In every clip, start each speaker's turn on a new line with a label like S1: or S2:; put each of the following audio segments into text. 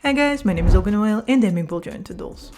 S1: Hi guys, my name is Open Oil and I'm able to into dolls.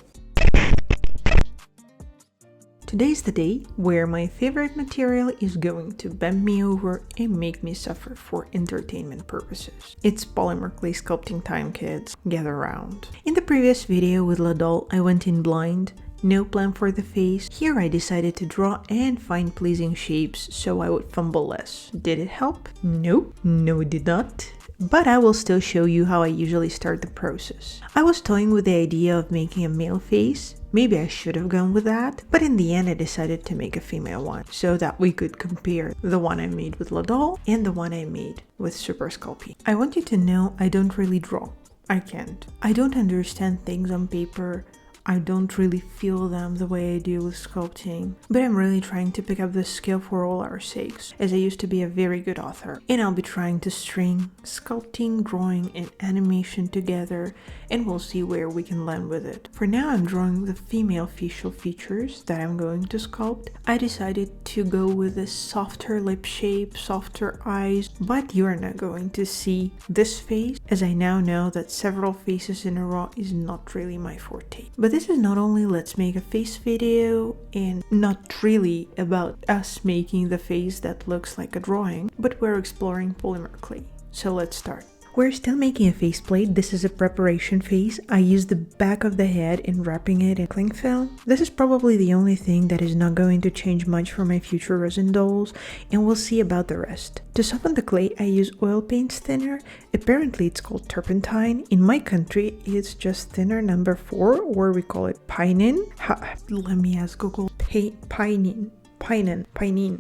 S1: Today's the day where my favorite material is going to bend me over and make me suffer for entertainment purposes. It's polymer clay sculpting time, kids. Gather around. In the previous video with Ladol, I went in blind. No plan for the face. Here I decided to draw and find pleasing shapes so I would fumble less. Did it help? Nope. No, it did not. But I will still show you how I usually start the process. I was toying with the idea of making a male face. Maybe I should have gone with that, but in the end I decided to make a female one so that we could compare the one I made with Ladol and the one I made with Super Sculpey. I want you to know I don't really draw. I can't. I don't understand things on paper. I don't really feel them the way I do with sculpting, but I'm really trying to pick up this skill for all our sakes, as I used to be a very good author, and I'll be trying to string sculpting, drawing, and animation together, and we'll see where we can land with it. For now, I'm drawing the female facial features that I'm going to sculpt. I decided to go with a softer lip shape, softer eyes, but you're not going to see this face, as I now know that several faces in a row is not really my forte. But this is not only let's make a face video and not really about us making the face that looks like a drawing, but we're exploring polymer clay. So let's start. We're still making a faceplate. This is a preparation face. I used the back of the head and wrapping it in cling film. This is probably the only thing that is not going to change much for my future resin dolls, and we'll see about the rest. To soften the clay, I use oil paints thinner. Apparently it's called turpentine. In my country, it's just thinner number 4, or we call it pinene. Let me ask Google. Pinene.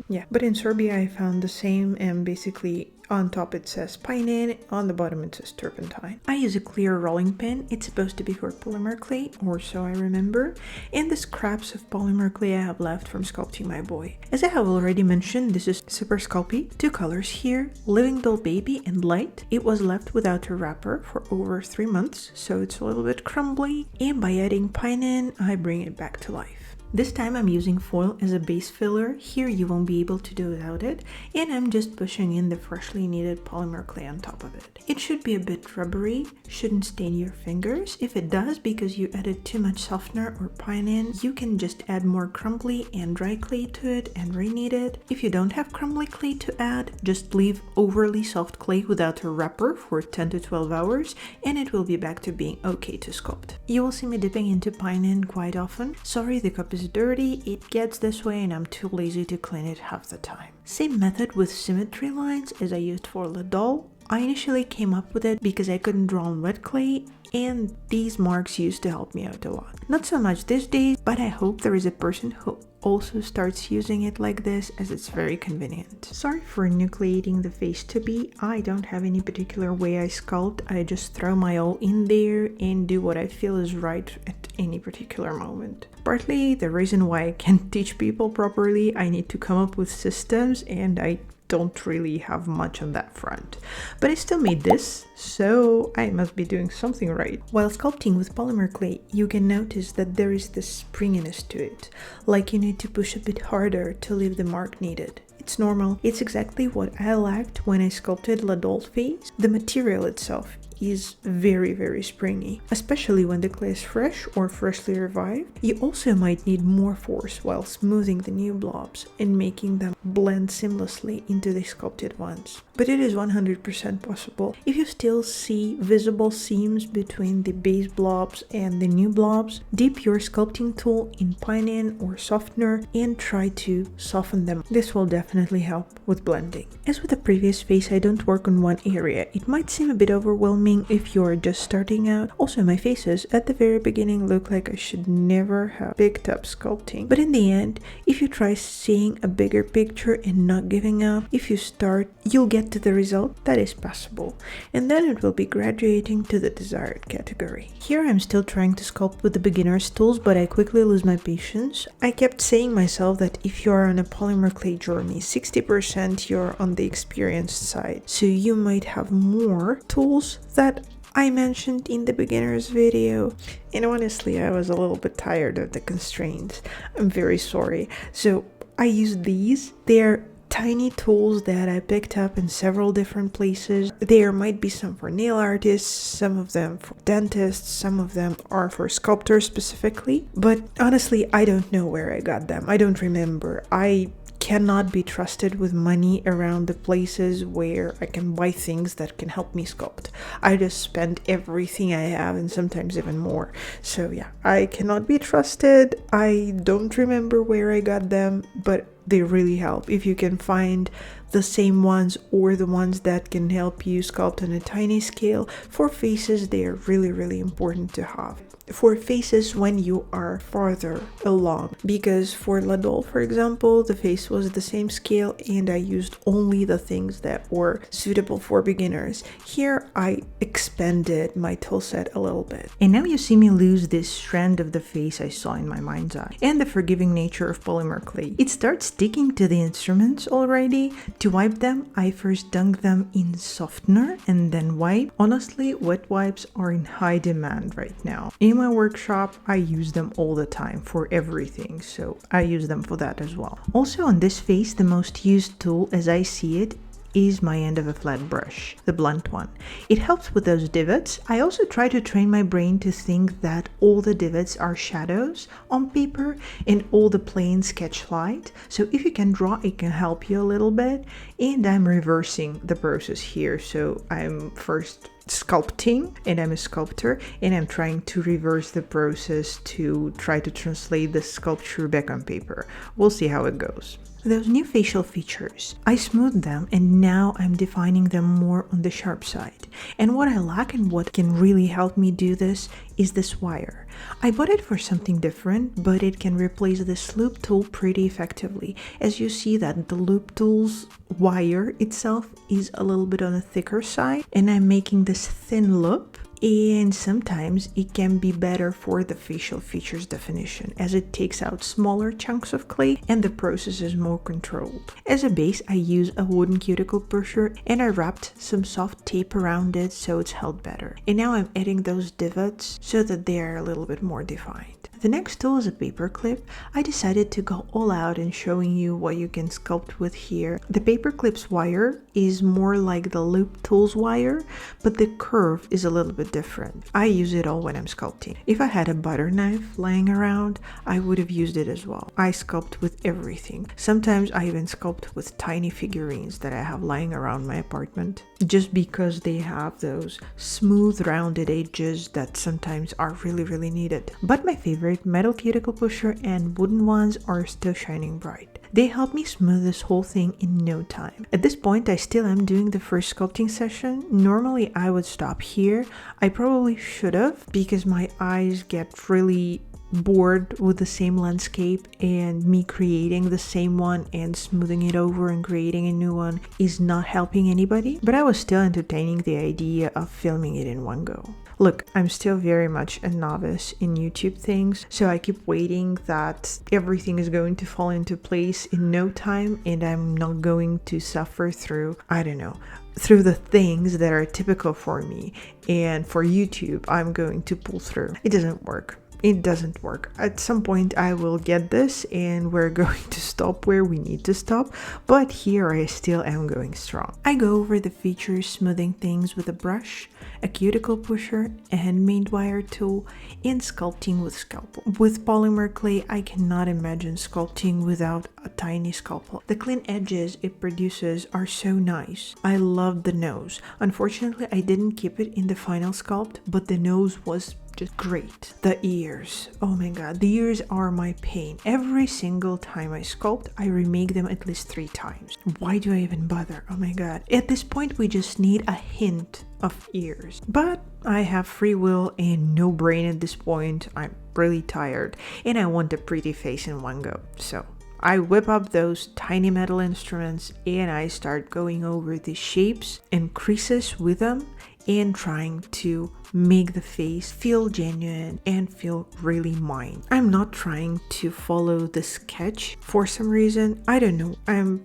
S1: Yeah. But in Serbia, I found the same, and basically on top it says pinene, on the bottom it says turpentine. I use a clear rolling pin. It's supposed to be for polymer clay, or so I remember, and the scraps of polymer clay I have left from sculpting my boy. As I have already mentioned, this is Super Sculpey. 2 colors here, Living Doll Baby and Light. It was left without a wrapper for over 3 months, so it's a little bit crumbly, and by adding pinene, I bring it back to life. This time I'm using foil as a base filler. Here you won't be able to do without it, and I'm just pushing in the freshly kneaded polymer clay on top of it. It should be a bit rubbery, shouldn't stain your fingers. If it does because you added too much softener or pinene, you can just add more crumbly and dry clay to it and re-knead it. If you don't have crumbly clay to add, just leave overly soft clay without a wrapper for 10 to 12 hours and it will be back to being okay to sculpt. You will see me dipping into pinene quite often. Sorry, the cup is dirty, it gets this way and I'm too lazy to clean it half the time. Same method with symmetry lines as I used for Ladol. I initially came up with it because I couldn't draw on wet clay, and these marks used to help me out a lot. Not so much these days, but I hope there is a person who also starts using it like this, as it's very convenient. Sorry for nucleating the face to be. I don't have any particular way I sculpt. I just throw my all in there and do what I feel is right at any particular moment. Partly the reason why I can't teach people properly, I need to come up with systems, and I don't really have much on that front. But I still made this, so I must be doing something right. While sculpting with polymer clay, you can notice that there is this springiness to it, like you need to push a bit harder to leave the mark needed. It's normal. It's exactly what I liked when I sculpted Ladol's face. The material itself is very springy, especially when the clay is fresh or freshly revived. You also might need more force while smoothing the new blobs and making them blend seamlessly into the sculpted ones. But it is 100% possible. If you still see visible seams between the base blobs and the new blobs, dip your sculpting tool in pinene or softener and try to soften them. This will definitely help with blending. As with the previous face, I don't work on one area. It might seem a bit overwhelming if you're just starting out. Also, my faces at the very beginning look like I should never have picked up sculpting. But in the end, if you try seeing a bigger picture and not giving up, if you start, you'll get to the result that is possible. And then it will be graduating to the desired category. Here I'm still trying to sculpt with the beginner's tools, but I quickly lose my patience. I kept saying myself that if you're on a polymer clay journey, 60% you're on the experienced side. So you might have more tools that I mentioned in the beginner's video, and honestly I was a little bit tired of the constraints. I'm very sorry. So I use these. They're tiny tools that I picked up in several different places. There might be some for nail artists, some of them for dentists, some of them are for sculptors specifically. But honestly, I don't know where I got them. I don't remember. I cannot be trusted with money around the places where I can buy things that can help me sculpt. I just spend everything I have and sometimes even more. So yeah, I cannot be trusted. I don't remember where I got them, but they really help. If you can find the same ones or the ones that can help you sculpt on a tiny scale, for faces they are really important to have. For faces when you are farther along, because for La Doll, for example, the face was the same scale and I used only the things that were suitable for beginners. Here I expanded my tool set a little bit. And now you see me lose this strand of the face I saw in my mind's eye, and the forgiving nature of polymer clay. It starts sticking to the instruments already. To wipe them, I first dunk them in softener and then wipe. Honestly, wet wipes are in high demand right now. In my workshop, I use them all the time for everything, so I use them for that as well. Also on this face, the most used tool as I see it is my end of a flat brush, the blunt one. It helps with those divots. I also try to train my brain to think that all the divots are shadows on paper and all the planes sketch light. So if you can draw, it can help you a little bit. And I'm reversing the process here. So I'm first sculpting, and I'm a sculptor, and I'm trying to reverse the process to try to translate the sculpture back on paper. We'll see how it goes. Those new facial features, I smoothed them and now I'm defining them more on the sharp side. And what I lack and what can really help me do this is this wire. I bought it for something different, but it can replace this loop tool pretty effectively. As you see that the loop tool's wire itself is a little bit on the thicker side, and I'm making this thin loop. And sometimes it can be better for the facial features definition, as it takes out smaller chunks of clay and the process is more controlled. As a base, I use a wooden cuticle pusher and I wrapped some soft tape around it so it's held better. And now I'm adding those divots so that they are a little bit more defined. The next tool is a paper clip. I decided to go all out in showing you what you can sculpt with here. The paper clip's wire is more like the loop tool's wire, but the curve is a little bit different. I use it all when I'm sculpting. If I had a butter knife lying around, I would have used it as well. I sculpt with everything. Sometimes I even sculpt with tiny figurines that I have lying around my apartment, just because they have those smooth rounded edges that sometimes are really needed. But my favorite metal cuticle pusher and wooden ones are still shining bright. They help me smooth this whole thing in no time. At this point, I still am doing the first sculpting session. Normally, I would stop here. I probably should have, because my eyes get really bored with the same landscape, and me creating the same one and smoothing it over and creating a new one is not helping anybody. But I was still entertaining the idea of filming it in one go. Look, I'm still very much a novice in YouTube things, so I keep waiting that everything is going to fall into place in no time and I'm not going to suffer through, I don't know, through the things that are typical for me, and for YouTube I'm going to pull through. It doesn't work. It doesn't work. At some point I will get this and we're going to stop where we need to stop, but here I still am going strong. I go over the features, smoothing things with a brush, a cuticle pusher, a handmade wire tool, and sculpting with scalpel. With polymer clay, I cannot imagine sculpting without a tiny scalpel. The clean edges it produces are so nice. I love the nose. Unfortunately, I didn't keep it in the final sculpt, but the nose was just great. The ears, oh my god, the ears are my pain. Every single time I sculpt, I remake them at least 3 times. Why do I even bother? Oh my god. At this point, we just need a hint of ears. But I have free will and no brain at this point. I'm really tired and I want a pretty face in one go. So I whip up those tiny metal instruments and I start going over the shapes and creases with them and trying to make the face feel genuine and feel really mine. I'm not trying to follow the sketch for some reason. I don't know. I'm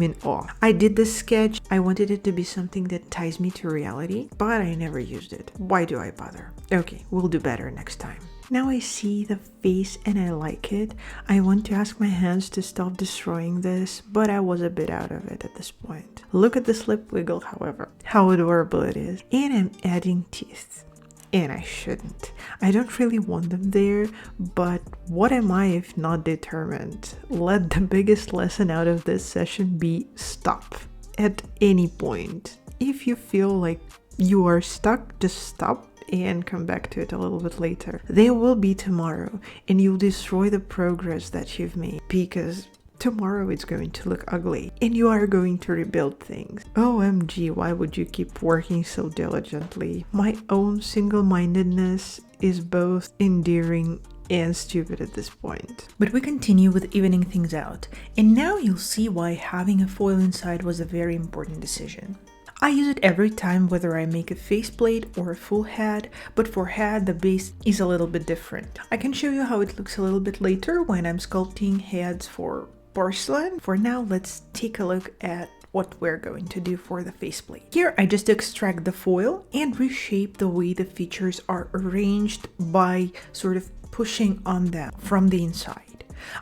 S1: in awe. I did this sketch. I wanted it to be something that ties me to reality, but I never used it. Why do I bother? Okay, we'll do better next time. Now I see the face and I like it. I want to ask my hands to stop destroying this, but I was a bit out of it at this point. Look at this lip wiggle, however. How adorable it is. And I'm adding teeth. And I shouldn't. I don't really want them there, but what am I if not determined? Let the biggest lesson out of this session be stop. At any point. If you feel like you are stuck, just stop and come back to it a little bit later. There will be tomorrow, and you'll destroy the progress that you've made, because tomorrow it's going to look ugly and you are going to rebuild things. OMG, why would you keep working so diligently? My own single-mindedness is both endearing and stupid at this point. But we continue with evening things out, and now you'll see why having a foil inside was a very important decision. I use it every time, whether I make a faceplate or a full head, but for head the base is a little bit different. I can show you how it looks a little bit later when I'm sculpting heads for porcelain. For now, let's take a look at what we're going to do for the faceplate. Here I just extract the foil and reshape the way the features are arranged by sort of pushing on them from the inside.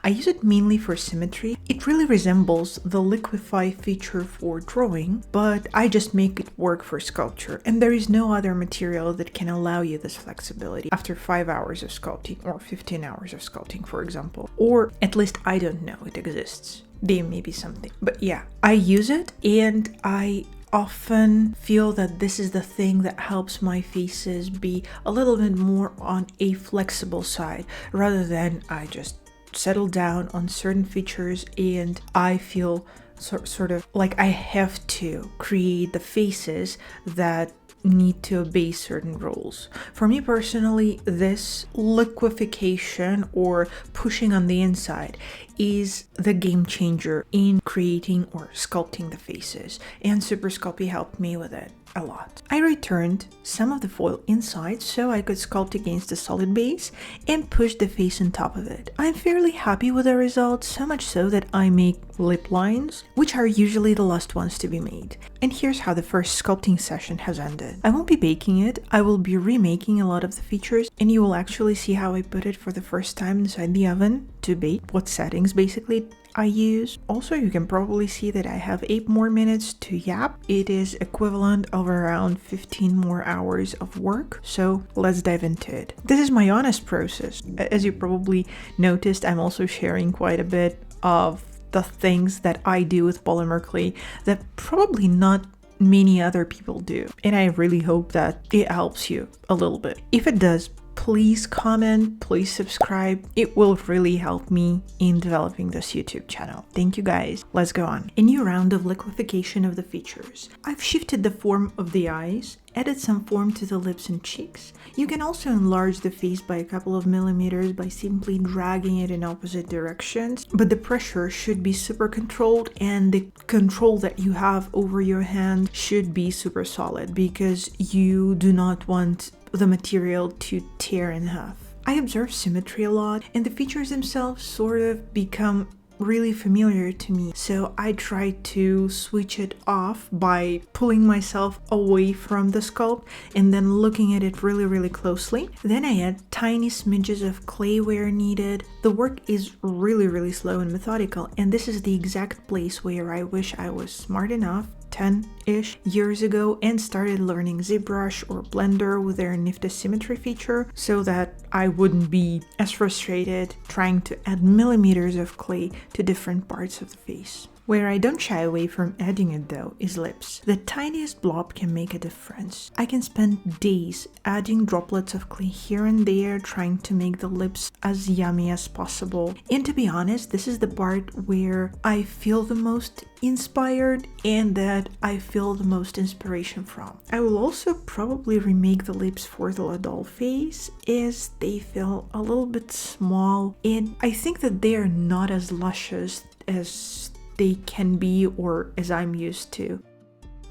S1: I use it mainly for symmetry. It really resembles the liquify feature for drawing, but I just make it work for sculpture, and there is no other material that can allow you this flexibility after 5 hours of sculpting or 15 hours of sculpting, for example. Or at least I don't know it exists. There may be something. But yeah, I use it, and I often feel that this is the thing that helps my faces be a little bit more on a flexible side, rather than I just settle down on certain features and I feel sort of like I have to create the faces that need to obey certain rules. For me personally, this liquefaction or pushing on the inside is the game changer in creating or sculpting the faces, and Super Sculpey helped me with it a lot. I returned some of the foil inside so I could sculpt against the solid base and push the face on top of it. I'm fairly happy with the result, so much so that I make lip lines, which are usually the last ones to be made. And here's how the first sculpting session has ended. I won't be baking it, I will be remaking a lot of the features, and you will actually see how I put it for the first time inside the oven to bake, what settings basically I use. Also, you can probably see that I have 8 more minutes to yap. It is equivalent of around 15 more hours of work, so let's dive into it. This is my honest process. As you probably noticed, I'm also sharing quite a bit of the things that I do with polymer clay that probably not many other people do, and I really hope that it helps you a little bit. If it does, please comment, please subscribe. It will really help me in developing this YouTube channel. Thank you guys. Let's go on. A new round of liquefaction of the features. I've shifted the form of the eyes, added some form to the lips and cheeks. You can also enlarge the face by a couple of millimeters by simply dragging it in opposite directions, but the pressure should be super controlled and the control that you have over your hand should be super solid, because you do not want the material to tear in half. I observe symmetry a lot, and the features themselves sort of become really familiar to me, so I try to switch it off by pulling myself away from the sculpt and then looking at it really closely. Then I add tiny smidges of clay where needed. The work is really slow and methodical, and this is the exact place where I wish I was smart enough 10-ish years ago and started learning ZBrush or Blender with their nifty symmetry feature, so that I wouldn't be as frustrated trying to add millimeters of clay to different parts of the face. Where I don't shy away from adding it though is lips. The tiniest blob can make a difference. I can spend days adding droplets of clay here and there, trying to make the lips as yummy as possible. And to be honest, this is the part where I feel the most inspired and that I feel the most inspiration from. I will also probably remake the lips for the doll face, as they feel a little bit small, and I think that they are not as luscious as they can be or as I'm used to.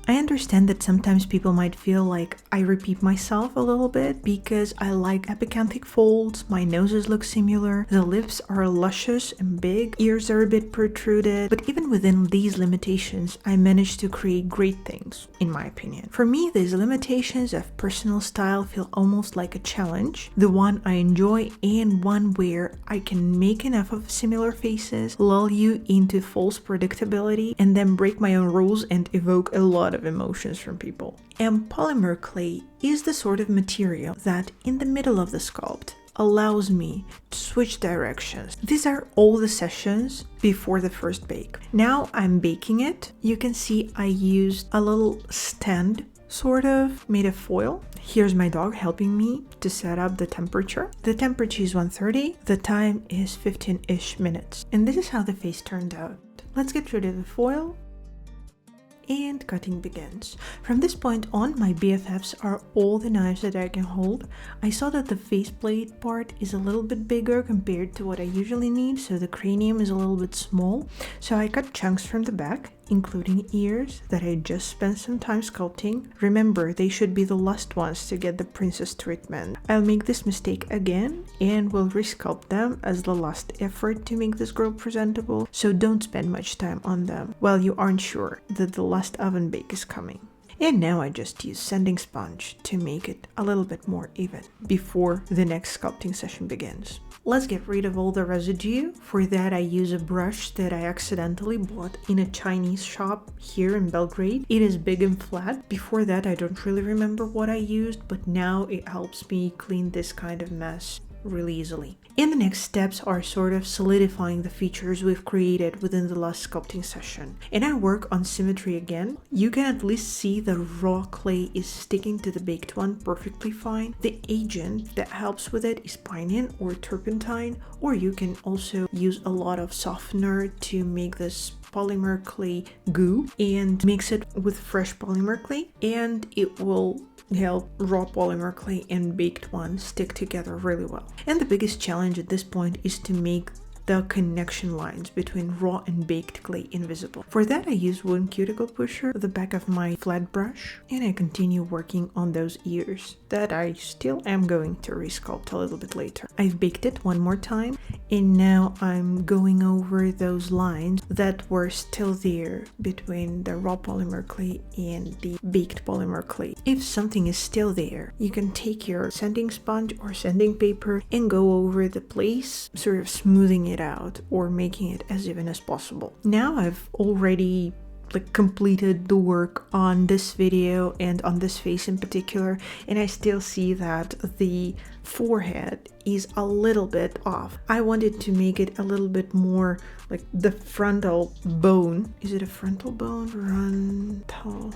S1: I understand that sometimes people might feel like I repeat myself a little bit because I like epicanthic folds, my noses look similar, the lips are luscious and big, ears are a bit protruded, but even within these limitations, I managed to create great things, in my opinion. For me, these limitations of personal style feel almost like a challenge, the one I enjoy and one where I can make enough of similar faces, lull you into false predictability, and then break my own rules and evoke a lot of emotions from people. And polymer clay is the sort of material that, in the middle of the sculpt, allows me to switch directions. These are all the sessions before the first bake. Now I'm baking it. You can see I used a little stand sort of made of foil. Here's my dog helping me to set up the temperature. The temperature is 130. The time is 15-ish minutes. And this is how the face turned out. Let's get rid of the foil. And cutting begins. From this point on, my BFFs are all the knives that I can hold. I saw that the faceplate part is a little bit bigger compared to what I usually need, so the cranium is a little bit small. So I cut chunks from the back, including ears that I just spent some time sculpting. Remember, they should be the last ones to get the princess treatment. I'll make this mistake again and will resculpt them as the last effort to make this girl presentable, so don't spend much time on them while you aren't sure that the last oven bake is coming. And now I just use sanding sponge to make it a little bit more even before the next sculpting session begins. Let's get rid of all the residue. For that, I use a brush that I accidentally bought in a Chinese shop here in Belgrade. It is big and flat. Before that, I don't really remember what I used, but now it helps me clean this kind of mess really easily. And the next steps are sort of solidifying the features we've created within the last sculpting session. And I work on symmetry again. You can at least see the raw clay is sticking to the baked one perfectly fine. The agent that helps with it is pinene or turpentine, or you can also use a lot of softener to make this polymer clay goo and mix it with fresh polymer clay, and it will help raw polymer clay and baked one stick together really well. And the biggest challenge at this point is to make the connection lines between raw and baked clay invisible. For that, I use wooden cuticle pusher at the back of my flat brush, and I continue working on those ears that I still am going to resculpt a little bit later. I've baked it one more time, and now I'm going over those lines that were still there between the raw polymer clay and the baked polymer clay. If something is still there, you can take your sanding sponge or sanding paper and go over the place, sort of smoothing it out or making it as even as possible. Now I've already completed the work on this video and on this face in particular, and I still see that the forehead is a little bit off. I wanted to make it a little bit more like the frontal bone. Is it a frontal bone? Frontal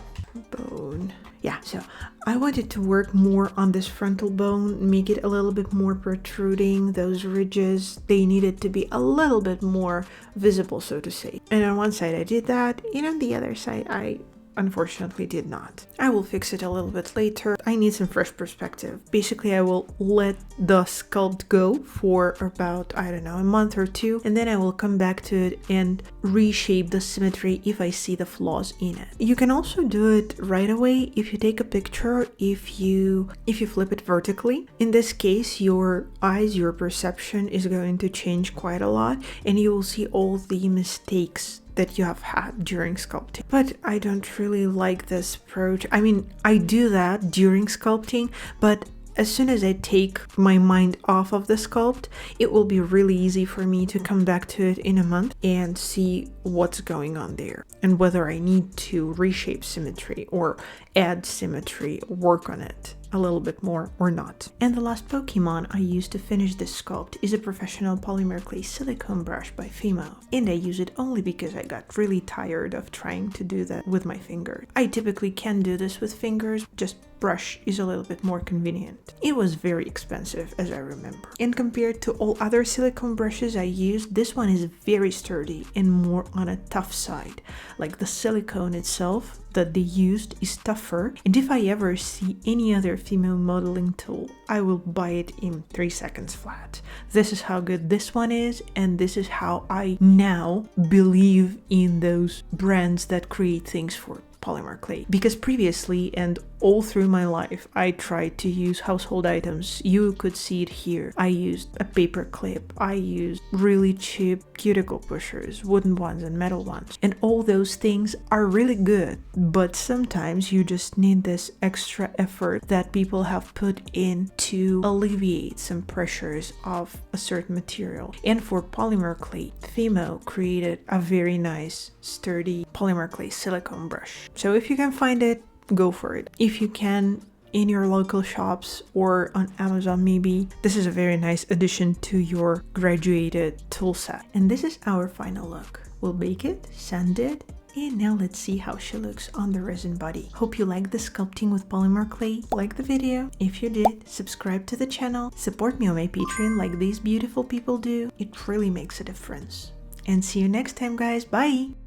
S1: bone. Yeah, so I wanted to work more on this frontal bone, make it a little bit more protruding. Those ridges, they needed to be a little bit more visible, so to say. And on one side I did that, and on the other side I unfortunately did not. I will fix it a little bit later. I need some fresh perspective. Basically, I will let the sculpt go for about, I don't know, a month or two, and then I will come back to it and reshape the symmetry if I see the flaws in it. You can also do it right away if you take a picture, if you flip it vertically. In this case, your eyes, your perception is going to change quite a lot, and you will see all the mistakes that you have had during sculpting. But I don't really like this approach. I mean, I do that during sculpting, but as soon as I take my mind off of the sculpt, it will be really easy for me to come back to it in a month and see what's going on there and whether I need to reshape symmetry or add symmetry, work on it a little bit more or not. And the last Pokemon I used to finish this sculpt is a professional polymer clay silicone brush by Fimo, and I use it only because I got really tired of trying to do that with my finger. I typically can do this with fingers, just brush is a little bit more convenient. It was very expensive, as I remember. And compared to all other silicone brushes I used, this one is very sturdy and more on a tough side. Like the silicone itself that they used is tougher, and if I ever see any other Fimo modeling tool, I will buy it in 3 seconds flat. This is how good this one is, and this is how I now believe in those brands that create things for polymer clay, because previously and all through my life I tried to use household items. You could see it here. I used a paper clip, I used really cheap cuticle pushers, wooden ones and metal ones, and all those things are really good, but sometimes you just need this extra effort that people have put in to alleviate some pressures of a certain material. And for polymer clay, Fimo created a very nice sturdy polymer clay silicone brush. So if you can find it, go for it. If you can, in your local shops or on Amazon maybe, this is a very nice addition to your graduated tool set. And this is our final look. We'll bake it, sand it, and now let's see how she looks on the resin body. Hope you liked the sculpting with polymer clay. Like the video. If you did, subscribe to the channel. Support me on my Patreon like these beautiful people do. It really makes a difference. And see you next time, guys. Bye!